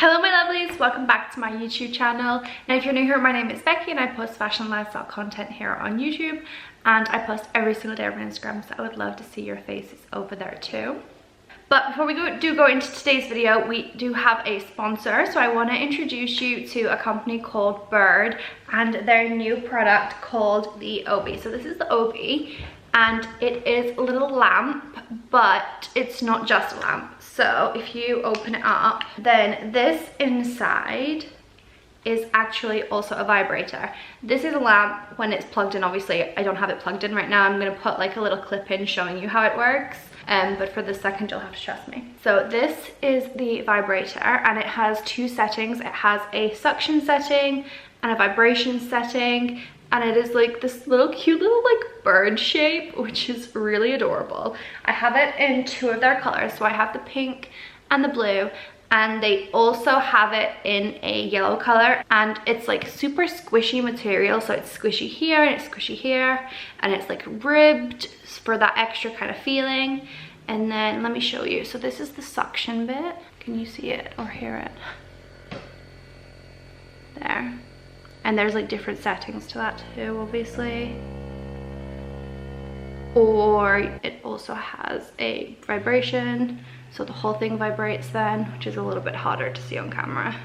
Hello my lovelies, welcome back to my YouTube channel. Now if you're new here, my name is Becky and I post fashion and lifestyle content here on YouTube, and I post every single day on Instagram, so I would love to see your faces over there too. But before we go into today's video, we do have a sponsor. So I want to introduce you to a company called Biird and their new product called the Obii. So this is the Obii, and it is a little lamp, but it's not just a lamp. So if you open it up, then this inside is actually also a vibrator. This is a lamp when it's plugged in. Obviously I don't have it plugged in right now. I'm gonna put like a little clip in showing you how it works, but for this second you'll have to trust me. So this is the vibrator, and it has two settings. It has a suction setting and a vibration setting, and it is like this little cute little like bird shape, which is really adorable. I have it in two of their colors, so I have the pink and the blue, and they also have it in a yellow color, and it's like super squishy material. So it's squishy here and it's squishy here, and it's like ribbed for that extra kind of feeling. And then let me show you. So this is the suction bit. Can you see it or hear it? There. And there's like different settings to that too, obviously. Or it also has a vibration, so the whole thing vibrates then, which is a little bit harder to see on camera.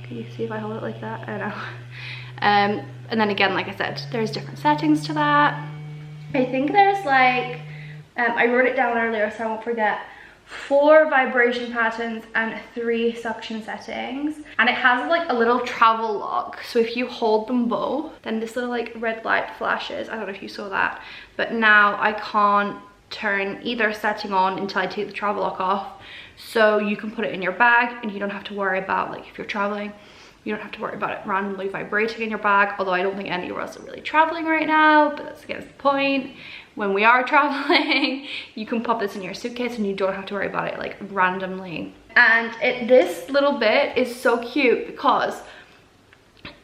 Can you see if I hold it like that? I don't know. And then again, like I said, there's different settings to that. I think there's like, I wrote it down earlier so I won't forget, 4 vibration patterns and 3 suction settings, and it has like a little travel lock. So if you hold them both, then this little like red light flashes. I don't know if you saw that, but now I can't turn either setting on until I take the travel lock off. So you can put it in your bag and you don't have to worry about, like if you're traveling, you don't have to worry about it randomly vibrating in your bag, although I don't think any of us are really traveling right now, but that's against the point. When we are traveling, you can pop this in your suitcase and you don't have to worry about it like randomly. And this little bit is so cute because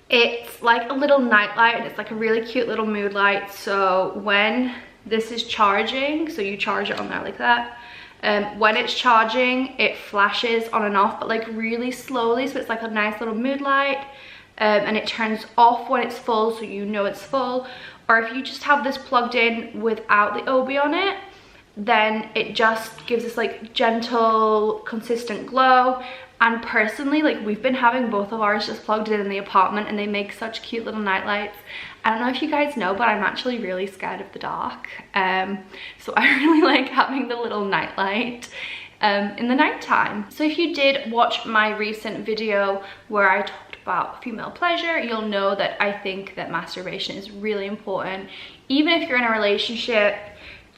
it's like a little night light, and it's like a really cute little mood light. So when this is charging, so you charge it on there like that, when it's charging it flashes on and off, but like really slowly, so it's like a nice little mood light. And it turns off when it's full, so you know it's full. Or if you just have this plugged in without the Obii on it, then it just gives this like gentle, consistent glow. And personally, like we've been having both of ours just plugged in the apartment, and they make such cute little night lights. I don't know if you guys know, but I'm actually really scared of the dark. So I really like having the little night light in the nighttime. So if you did watch my recent video where I talked about female pleasure, you'll know that I think that masturbation is really important, even if you're in a relationship,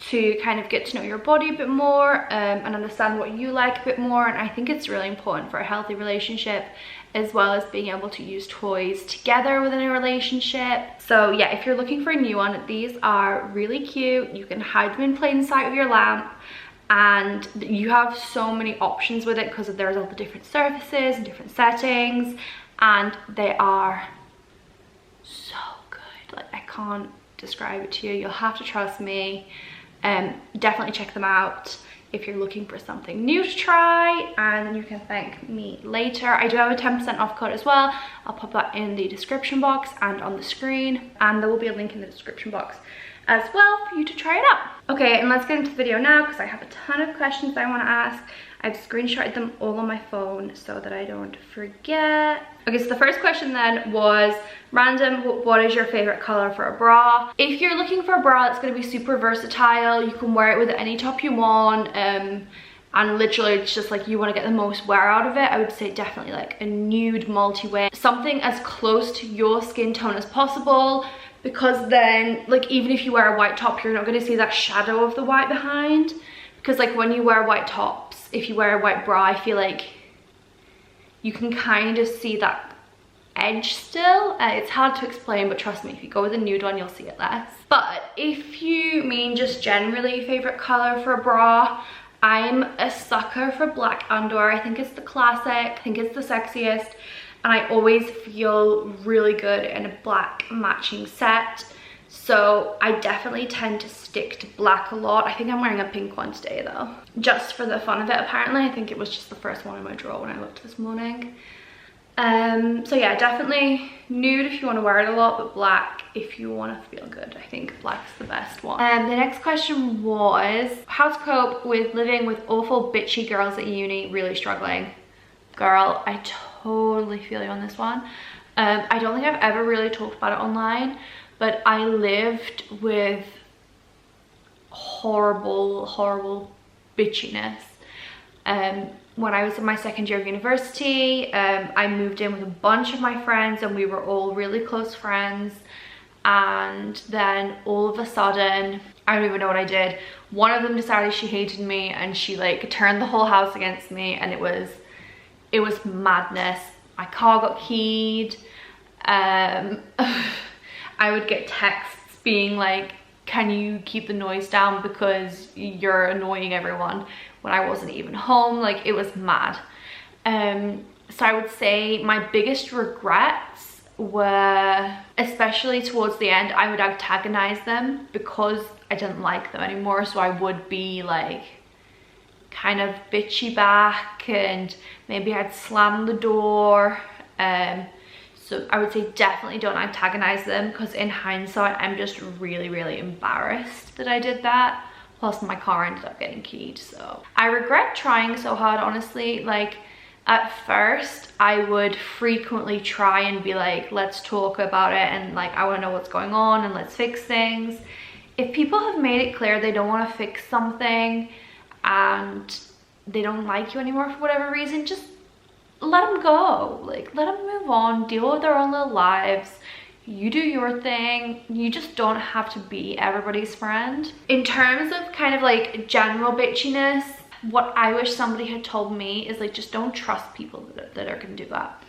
to kind of get to know your body a bit more and understand what you like a bit more. And I think it's really important for a healthy relationship, as well as being able to use toys together within a relationship. So yeah, if you're looking for a new one, these are really cute. You can hide them in plain sight with your lamp, and you have so many options with it because there's all the different surfaces and different settings, and they are so good. Like I can't describe it to you. You'll have to trust me. Definitely check them out if you're looking for something new to try, and you can thank me later. I do have a 10% off code as well. I'll pop that in the description box and on the screen, and there will be a link in the description box as well for you to try it out. Okay, and let's get into the video now because I have a ton of questions I want to ask. I've screenshotted them all on my phone so that I don't forget. Okay, so the first question then was random. What is your favorite color for a bra? If you're looking for a bra that's going to be super versatile, you can wear it with any top you want, and literally it's just like you want to get the most wear out of it, I would say definitely like a nude multi-wear, something as close to your skin tone as possible, because then like even if you wear a white top, you're not going to see that shadow of the white behind. Because like when you wear white tops, if you wear a white bra, I feel like you can kind of see that edge still. It's hard to explain, but trust me, if you go with a nude one, you'll see it less. But if you mean just generally favorite color for a bra, I'm a sucker for black underwear. I think it's the classic, I think it's the sexiest, and I always feel really good in a black matching set. So I definitely tend to stick to black a lot. I think I'm wearing a pink one today though, just for the fun of it apparently. I think it was just the first one in my drawer when I looked this morning. So yeah, definitely nude if you want to wear it a lot, but black if you want to feel good. I think black's the best one. The next question was how to cope with living with awful bitchy girls at uni, really struggling. Girl, I totally feel you on this one. I don't think I've ever really talked about it online, but I lived with horrible bitchiness. When I was in my second year of university, I moved in with a bunch of my friends and we were all really close friends. And then all of a sudden, I don't even know what I did. One of them decided she hated me and she like turned the whole house against me, and it was madness. My car got keyed. I would get texts being like, can you keep the noise down because you're annoying everyone, when I wasn't even home. Like, it was mad. So I would say my biggest regrets were, especially towards the end, I would antagonize them because I didn't like them anymore. So I would be like kind of bitchy back, and maybe I'd slam the door. So I would say definitely don't antagonize them, because in hindsight, I'm just really embarrassed that I did that. Plus my car ended up getting keyed. So I regret trying so hard, honestly. Like, at first I would frequently try and be like, let's talk about it, and like, I want to know what's going on and let's fix things. If people have made it clear they don't want to fix something and they don't like you anymore for whatever reason, just let them go. Like, let them move on, deal with their own little lives. You do your thing. You just don't have to be everybody's friend. In terms of kind of like general bitchiness, what I wish somebody had told me is like, just don't trust people that are gonna do that.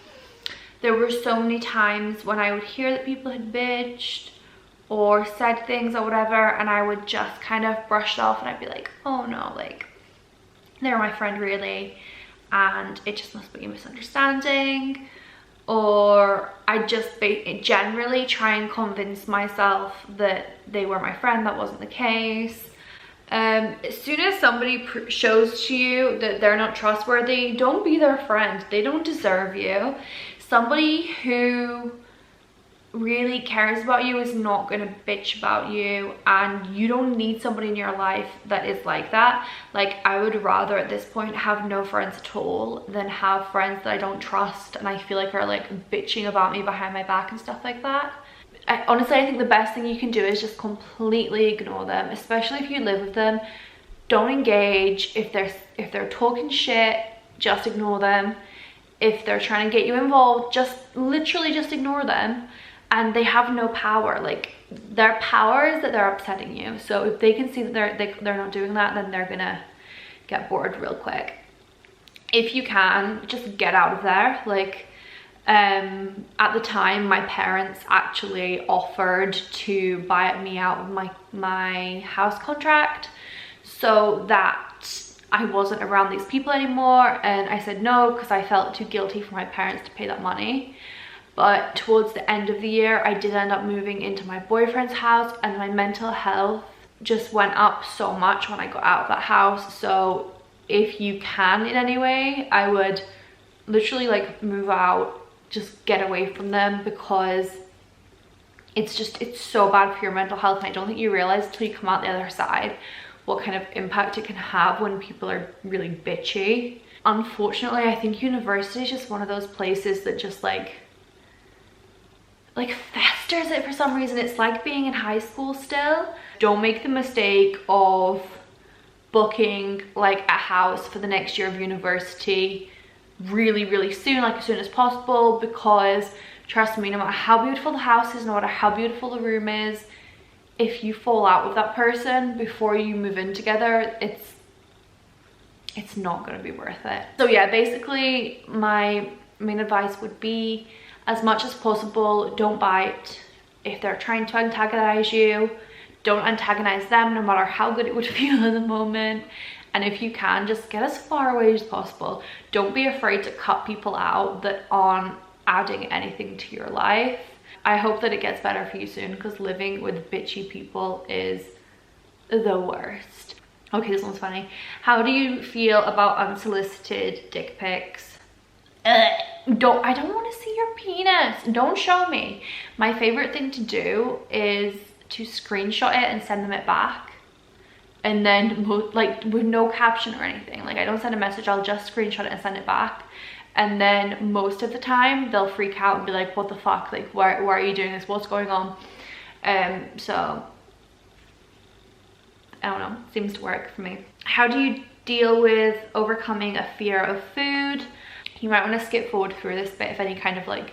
There were so many times when I would hear that people had bitched or said things or whatever, and I would just kind of brush it off, and I'd be like, oh no, like, they're my friend really, and it just must be a misunderstanding. Or I just generally try and convince myself that they were my friend. That wasn't the case. As soon as somebody shows to you that they're not trustworthy, don't be their friend. They don't deserve you. Somebody who really cares about you is not going to bitch about you, and you don't need somebody in your life that is like that. Like, I would rather at this point have no friends at all than have friends that I don't trust and I feel like are like bitching about me behind my back and stuff like that. Honestly, I think the best thing you can do is just completely ignore them, especially if you live with them. Don't engage. If they're talking shit, just ignore them. If they're trying to get you involved, just literally just ignore them. And they have no power. Like, their power is that they're upsetting you. So if they can see that they're not doing that, then they're gonna get bored real quick. If you can, just get out of there. Like, at the time, my parents actually offered to buy me out of my house contract so that I wasn't around these people anymore, and I said no because I felt too guilty for my parents to pay that money. But towards the end of the year, I did end up moving into my boyfriend's house, and my mental health just went up so much when I got out of that house. So if you can in any way, I would literally like move out, just get away from them, because it's so bad for your mental health. And I don't think you realize until you come out the other side what kind of impact it can have when people are really bitchy. Unfortunately, I think university is just one of those places that just like festers it for some reason. It's like being in high school still. Don't make the mistake of booking like a house for the next year of university really soon, like as soon as possible, because trust me, no matter how beautiful the house is, no matter how beautiful the room is, if you fall out with that person before you move in together, it's not going to be worth it. So yeah, basically my main advice would be, as much as possible, don't bite. If they're trying to antagonize you, don't antagonize them, no matter how good it would feel in the moment. And if you can, just get as far away as possible. Don't be afraid to cut people out that aren't adding anything to your life. I hope that it gets better for you soon, because living with bitchy people is the worst. Okay, this one's funny. How do you feel about unsolicited dick pics? I don't want to see your penis. Don't show me. My favorite thing to do is to screenshot it and send them it back. And then like with no caption or anything. Like I don't send a message, I'll just screenshot it and send it back. And then most of the time they'll freak out and be like, what the fuck? Like why are you doing this? What's going on? So I don't know, seems to work for me. How do you deal with overcoming a fear of food? You might want to skip forward through this bit if any kind of like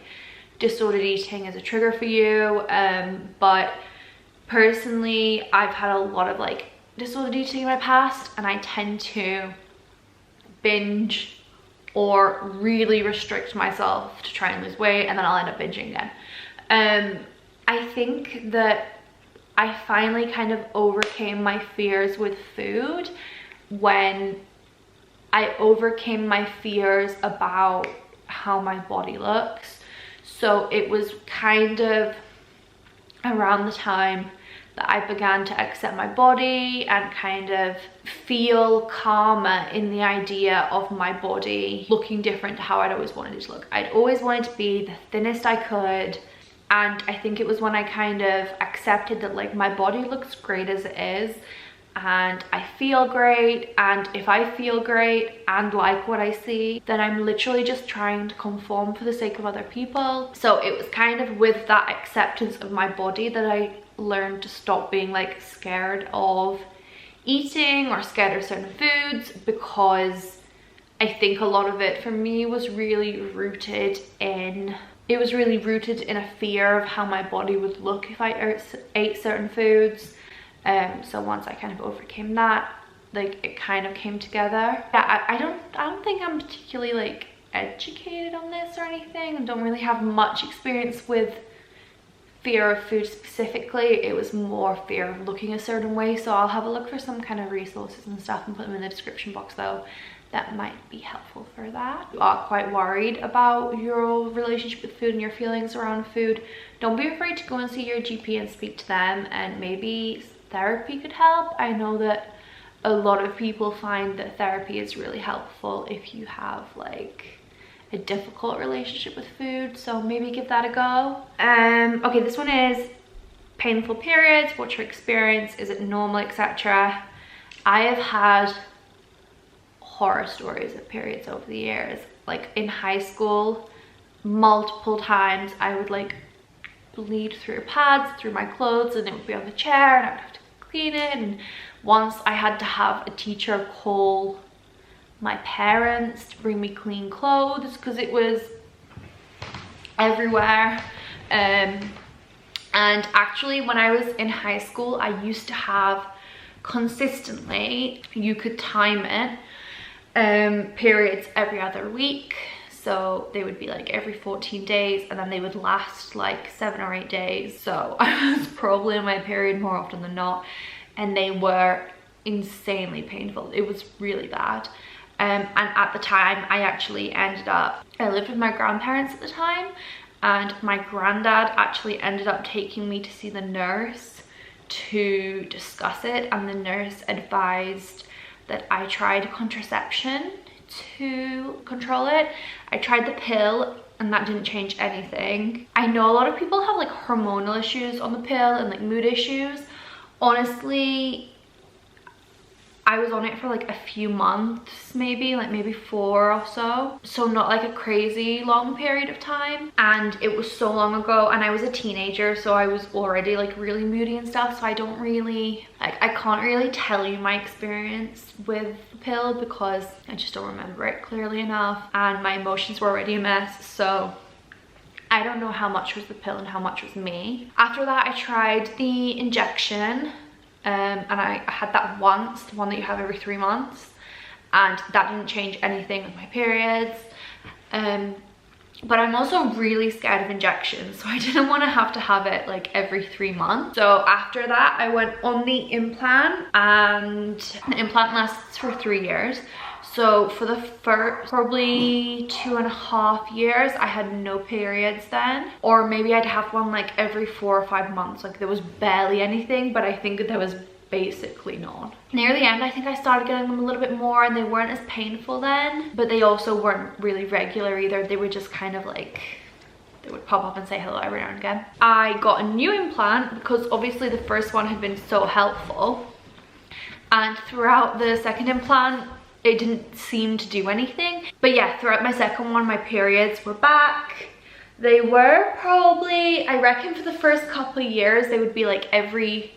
disordered eating is a trigger for you. But personally, I've had a lot of like disordered eating in my past, and I tend to binge or really restrict myself to try and lose weight, and then I'll end up binging again. I think that I finally kind of overcame my fears with food when I overcame my fears about how my body looks. So it was kind of around the time that I began to accept my body and kind of feel calmer in the idea of my body looking different to how I'd always wanted it to look. I'd always wanted to be the thinnest I could. And I think it was when I kind of accepted that like my body looks great as it is, and I feel great, and if I feel great and like what I see, then I'm literally just trying to conform for the sake of other people. So it was kind of with that acceptance of my body that I learned to stop being like scared of eating or scared of certain foods, because I think a lot of it for me was really rooted in a fear of how my body would look if I ate certain foods. So once I kind of overcame that, like it kind of came together. Yeah, I don't think I'm particularly like educated on this or anything. I don't really have much experience with fear of food specifically. It was more fear of looking a certain way. So I'll have a look for some kind of resources and stuff and put them in the description box though. That might be helpful for that. You are quite worried about your relationship with food and your feelings around food, don't be afraid to go and see your GP and speak to them, and maybe therapy could help. I know that a lot of people find that therapy is really helpful if you have like a difficult relationship with food, so maybe give that a go. Okay, this one is painful periods. What's your experience? Is it normal, etc.? I have had horror stories of periods over the years. Like in high school, multiple times I would like bleed through pads through my clothes, and it would be on the chair and I would have to clean it. And once I had to have a teacher call my parents to bring me clean clothes because it was everywhere. And actually when I was in high school, I used to have consistently, you could time it, periods every other week. So they would be like every 14 days, and then they would last like 7 or 8 days. So I was probably on my period more often than not, and they were insanely painful. It was really bad. And at the time I lived with my grandparents at the time, and my granddad actually ended up taking me to see the nurse to discuss it, and the nurse advised that I tried contraception to control it. I tried the pill and that didn't change anything. I know a lot of people have like hormonal issues on the pill and like mood issues. Honestly, I was on it for like a few months, maybe 4 or so. So not like a crazy long period of time. And it was so long ago, and I was a teenager, so I was already like really moody and stuff. So I don't really, like, I can't really tell you my experience with the pill because I just don't remember it clearly enough. And my emotions were already a mess. So I don't know how much was the pill and how much was me. After that, I tried the injection. And I had that once, the one that you have every 3 months, and that didn't change anything with my periods. But I'm also really scared of injections, so I didn't want to have it like every 3 months. So after that, I went on the implant, and the implant lasts for 3 years. So for the first probably 2.5 years, I had no periods then. Or maybe I'd have one like every 4 or 5 months. Like there was barely anything, but I think there was basically none. Near the end, I think I started getting them a little bit more, and they weren't as painful then, but they also weren't really regular either. They were just kind of like, they would pop up and say hello every now and again. I got a new implant because obviously the first one had been so helpful, and throughout the second implant it didn't seem to do anything. But yeah, throughout my second one, my periods were back. They were probably, I reckon for the first couple of years, they would be like every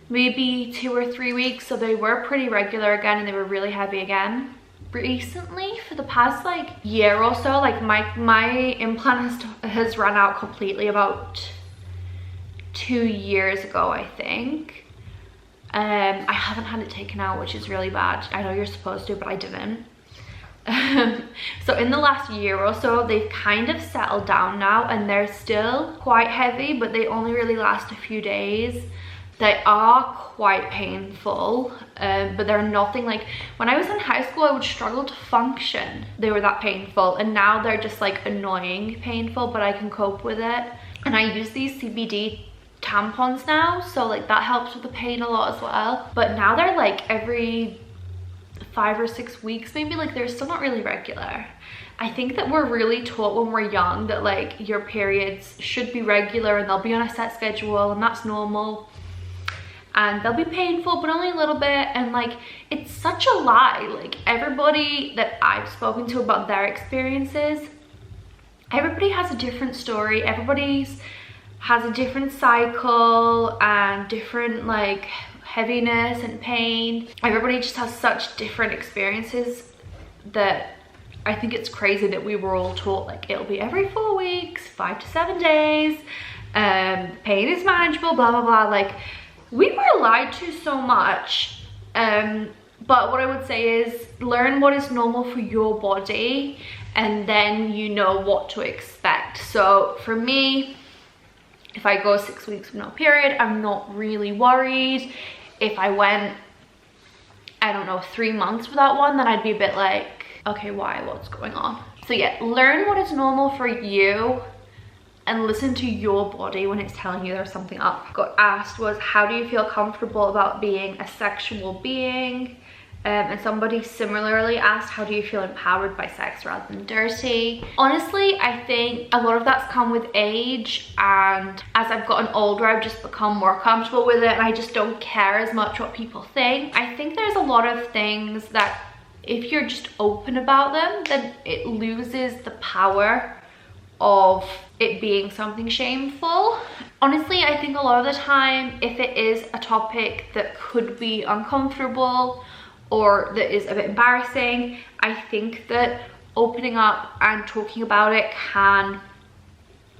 maybe 2 or 3 weeks. So they were pretty regular again, and they were really heavy again. Recently, for the past like year or so, like my implant has run out completely about 2 years ago, I think. I haven't had it taken out, which is really bad. I know you're supposed to, but I didn't. So in the last year or so, they've kind of settled down now, and they're still quite heavy, but they only really last a few days. They are quite painful, but they're nothing like when I was in high school. I would struggle to function. They were that painful, and now they're just like annoying painful, but I can cope with it. And I use these CBD tampons now, so like that helps with the pain a lot as well. But now they're like every 5 or 6 weeks maybe. Like they're still not really regular. I think that we're really taught when we're young that like your periods should be regular and they'll be on a set schedule, and that's normal. And they'll be painful, but only a little bit. And like, it's such a lie. Like everybody that I've spoken to about their experiences, everybody has a different story. Everybody's has a different cycle and different like heaviness and pain. Everybody just has such different experiences that I think it's crazy that we were all taught like it'll be every 4 weeks, 5 to 7 days, pain is manageable, blah blah blah. Like we were lied to so much. But what I would say is learn what is normal for your body, and then you know what to expect. So for me, if I go 6 weeks with no period, I'm not really worried. If I went, I don't know, 3 months without one, then I'd be a bit like, okay, why? What's going on? So yeah, learn what is normal for you and listen to your body when it's telling you there's something up. Got asked was, how do you feel comfortable about being a sexual being? And somebody similarly asked, how do you feel empowered by sex rather than dirty? Honestly, I think a lot of that's come with age, and as I've gotten older, I've just become more comfortable with it, and I just don't care as much what people think. I think there's a lot of things that if you're just open about them, then it loses the power of it being something shameful. Honestly, I think a lot of the time, if it is a topic that could be uncomfortable or that is a bit embarrassing, I think that opening up and talking about it can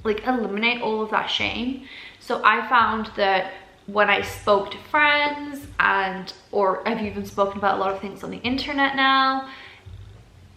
like eliminate all of that shame. So I found that when I spoke to friends, or I've even spoken about a lot of things on the internet now,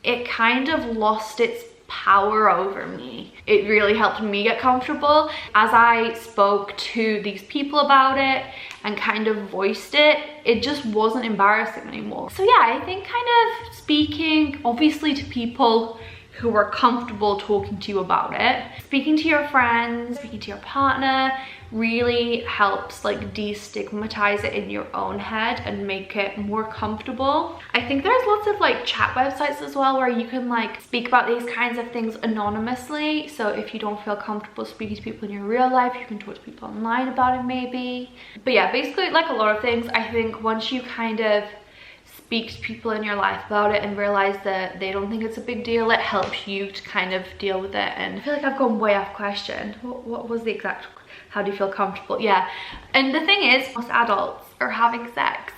it kind of lost its power over me. It really helped me get comfortable. As I spoke to these people about it and kind of voiced it, it just wasn't embarrassing anymore. So yeah, I think kind of speaking obviously to people who are comfortable talking to you about it, speaking to your friends, speaking to your partner, really helps like destigmatize it in your own head and make it more comfortable. I think there's lots of like chat websites as well where you can like speak about these kinds of things anonymously. So if you don't feel comfortable speaking to people in your real life, you can talk to people online about it maybe. But yeah, basically like a lot of things, I think once you kind of speak to people in your life about it and realize that they don't think it's a big deal, it helps you to kind of deal with it. And I feel like I've gone way off question. What was the exact, how do you feel comfortable? Yeah, and the thing is, most adults are having sex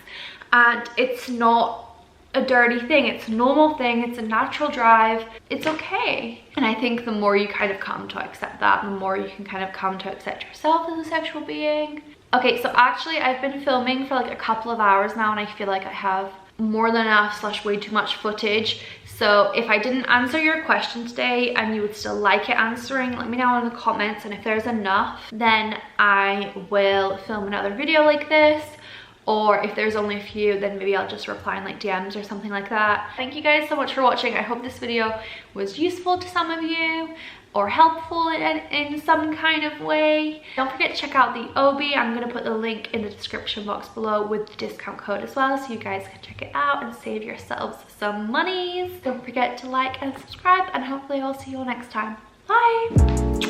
and it's not a dirty thing, it's a normal thing, it's a natural drive, it's okay. And I think the more you kind of come to accept that, the more you can kind of come to accept yourself as a sexual being. Okay, so actually I've been filming for like a couple of hours now, and I feel like I have more than enough / way too much footage. So if I didn't answer your question today and you would still like it answering, let me know in the comments, and if there's enough, then I will film another video like this. or if there's only a few, then maybe I'll just reply in like DMs or something like that. Thank you guys so much for watching. I hope this video was useful to some of you or helpful in some kind of way. Don't forget to check out the Obii. I'm gonna put the link in the description box below with the discount code as well, so you guys can check it out and save yourselves some monies. Don't forget to like and subscribe, and hopefully I'll see you all next time. Bye.